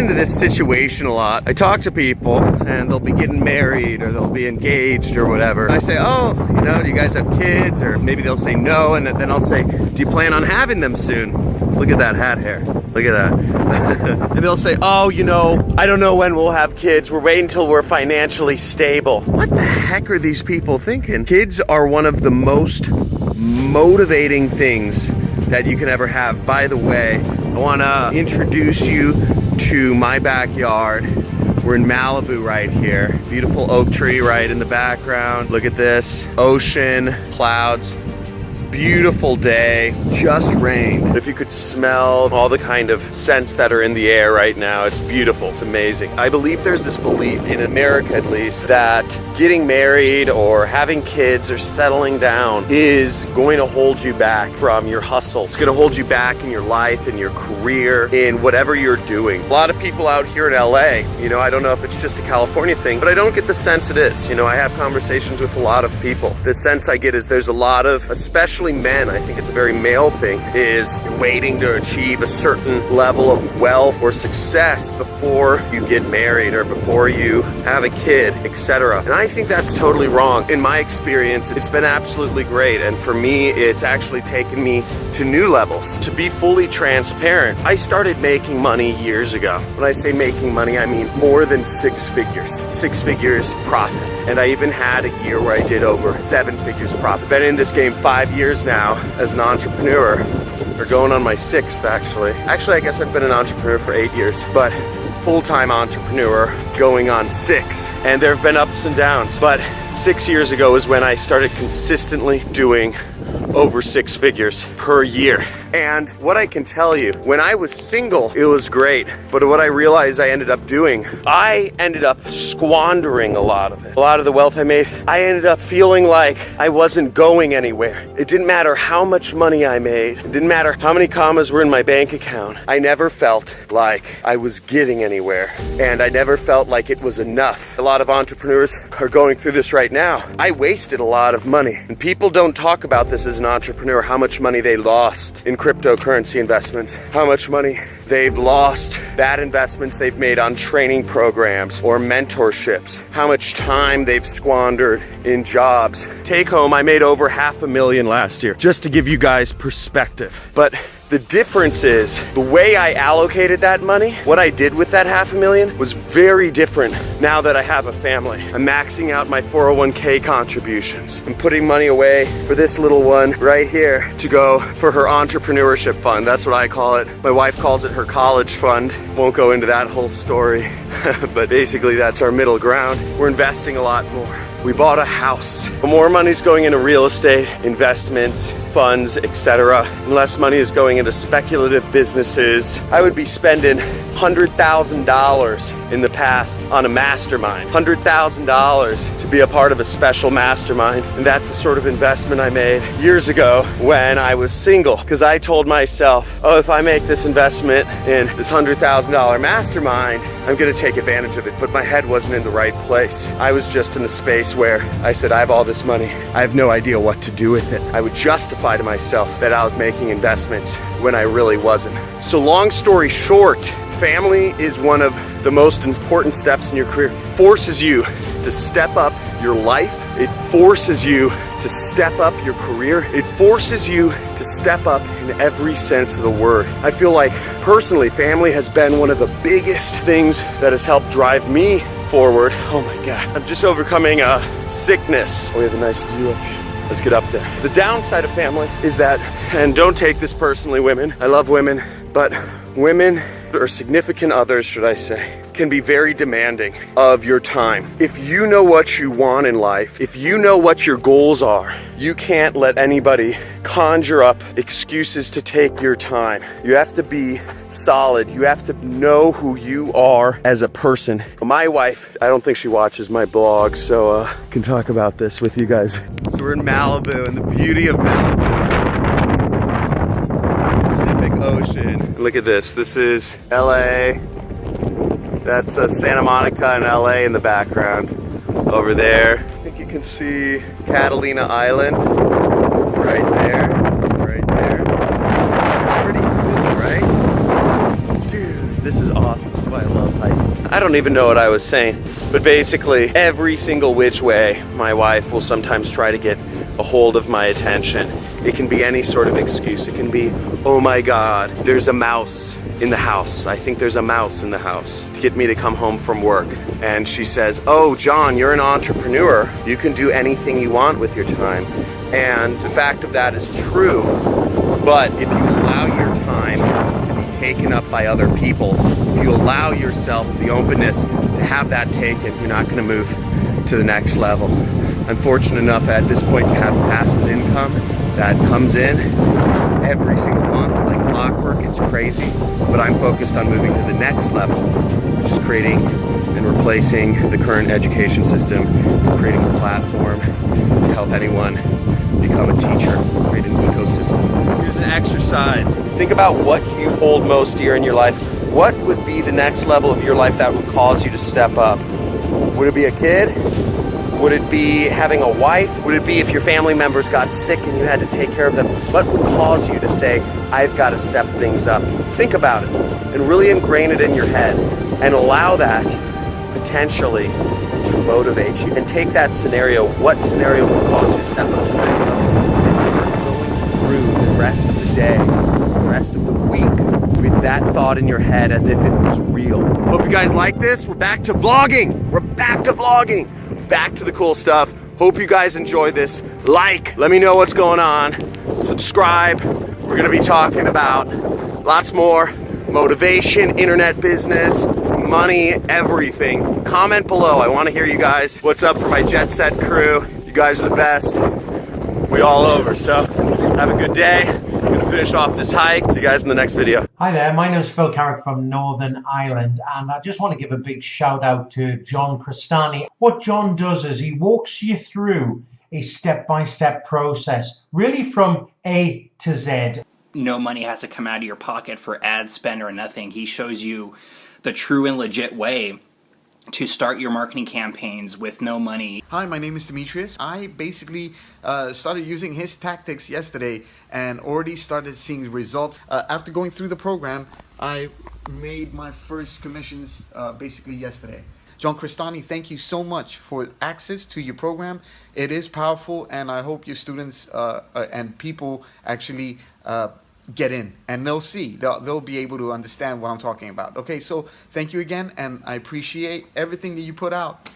into this situation a lot. I talk to people and they'll be getting married or they'll be engaged or whatever. I say, oh, you know, do you guys have kids? Or maybe they'll say no, and then I'll say, do you plan on having them soon? Look at that hat hair. Look at that. And they'll say, oh, you know, I don't know when we'll have kids. We're waiting until we're financially stable. What the heck are these people thinking? Kids are one of the most motivating things that you can ever have. By the way, I want to introduce you to my backyard. We're in Malibu right here. Beautiful oak tree right in the background. Look at this. Ocean, clouds. Beautiful day, just rained. If you could smell all the kind of scents that are in the air right now, it's beautiful, it's amazing. I believe there's this belief, in America at least, that getting married or having kids or settling down is going to hold you back from your hustle. It's gonna hold you back in your life, in your career, in whatever you're doing. A lot of people out here in LA, you know, I don't know if it's just a California thing, but I don't get the sense it is. You know, I have conversations with a lot of people. The sense I get is there's a lot of, especially men, I think it's a very male thing, is waiting to achieve a certain level of wealth or success before you get married or before you have a kid, etc. And I think that's totally wrong. In my experience, it's been absolutely great. And for me, it's actually taken me to new levels. To be fully transparent, I started making money years ago. When I say making money, I mean more than 6 figures. 6 figures profit. And I even had a year where I did over 7 figures profit. Been in this game 5 years now as an entrepreneur. Or going on my 6th actually. Actually, I guess I've been an entrepreneur for 8 years, but full-time entrepreneur going on 6. And there have been ups and downs, but 6 years ago is when I started consistently doing over 6 figures per year. And what I can tell you, when I was single, it was great. But what I realized I ended up doing, I ended up squandering a lot of it. A lot of the wealth I made, I ended up feeling like I wasn't going anywhere. It didn't matter how much money I made. It didn't matter how many commas were in my bank account. I never felt like I was getting anywhere. And I never felt like it was enough. A lot of entrepreneurs are going through this right now. I wasted a lot of money. And people don't talk about this as an entrepreneur, how much money they lost in cryptocurrency investments, how much money they've lost, bad investments they've made on training programs or mentorships, how much time they've squandered in jobs. Take home, I made over $500,000 last year, just to give you guys perspective. But the difference is the way I allocated that money, what I did with that $500,000 was very different now that I have a family. I'm maxing out my 401k contributions. I'm putting money away for this little one right here to go for her entrepreneurship fund. That's what I call it. My wife calls it her college fund. Won't go into that whole story, but basically that's our middle ground. We're investing a lot more. We bought a house. More money's going into real estate, investments, funds, etc. And less money is going into speculative businesses. I would be spending $100,000 in the past on a mastermind. $100,000 to be a part of a special mastermind. And that's the sort of investment I made years ago when I was single. Because I told myself, oh, if I make this investment in this $100,000 mastermind, I'm gonna take advantage of it. But my head wasn't in the right place. I was just in the space where I said, I have all this money. I have no idea what to do with it. I would justify to myself that I was making investments when I really wasn't. So long story short, family is one of the most important steps in your career. It forces you to step up your life. It forces you to step up your career. It forces you to step up in every sense of the word. I feel like personally, family has been one of the biggest things that has helped drive me forward. Oh my God, I'm just overcoming a sickness. We have a nice view up here. Let's get up there. The downside of family is that, and don't take this personally, women, I love women, but women, or significant others, should I say, can be very demanding of your time. If you know what you want in life, if you know what your goals are, you can't let anybody conjure up excuses to take your time. You have to be solid. You have to know who you are as a person. My wife, I don't think she watches my blog, so I can talk about this with you guys. So we're in Malibu, and the beauty of Malibu, Pacific Ocean. Look at this. This is LA. That's Santa Monica in LA in the background. Over there, I think you can see Catalina Island. Right there. Right there. Pretty cool, right? Dude, this is awesome. why I love hiking. I don't even know what I was saying, but basically every single which way, my wife will sometimes try to get a hold of my attention. It can be any sort of excuse. It can be, oh my God, there's a mouse in the house. I think there's a mouse in the house, to get me to come home from work. And she says, oh, John, you're an entrepreneur. You can do anything you want with your time. And the fact of that is true. But if you allow your time to be taken up by other people, if you allow yourself the openness to have that taken, you're not going to move to the next level. I'm fortunate enough at this point to have passive income that comes in every single month like clockwork. It's crazy, but I'm focused on moving to the next level, which is creating and replacing the current education system, creating a platform to help anyone become a teacher, create an ecosystem. Here's an exercise. Think about what you hold most dear in your life. What would be the next level of your life that would cause you to step up? Would it be a kid? Would it be having a wife? Would it be if your family members got sick and you had to take care of them? What would cause you to say, I've got to step things up? Think about it and really ingrain it in your head and allow that potentially to motivate you. And take that scenario, what scenario will cause you to step up to the next level? And start going through the rest of the day, the rest of the week with that thought in your head as if it was real. Hope you guys like this. We're back to vlogging. We're back to vlogging. Back to the cool stuff. Hope you guys enjoy this. Like, let me know what's going on. Subscribe. We're gonna be talking about lots more motivation, internet business, money, everything. Comment below. I want to hear you guys. What's up for my jet set crew? You guys are the best. We all over. So have a good day. I'm gonna finish off this hike. See you guys in the next video. Hi there, my name is Phil Carrick from Northern Ireland, and I just want to give a big shout out to John Crestani. What John does is he walks you through a step-by-step process, really from A to Z. No money has to come out of your pocket for ad spend or nothing. He shows you the true and legit way to start your marketing campaigns with no money. Hi, my name is Demetrius. I basically started using his tactics yesterday and already started seeing results. After going through the program, I made my first commissions basically yesterday. John Crestani, thank you so much for access to your program. It is powerful, and I hope your students and people actually get in, and they'll see, they'll be able to understand what I'm talking about. Okay, so thank you again, and I appreciate everything that you put out.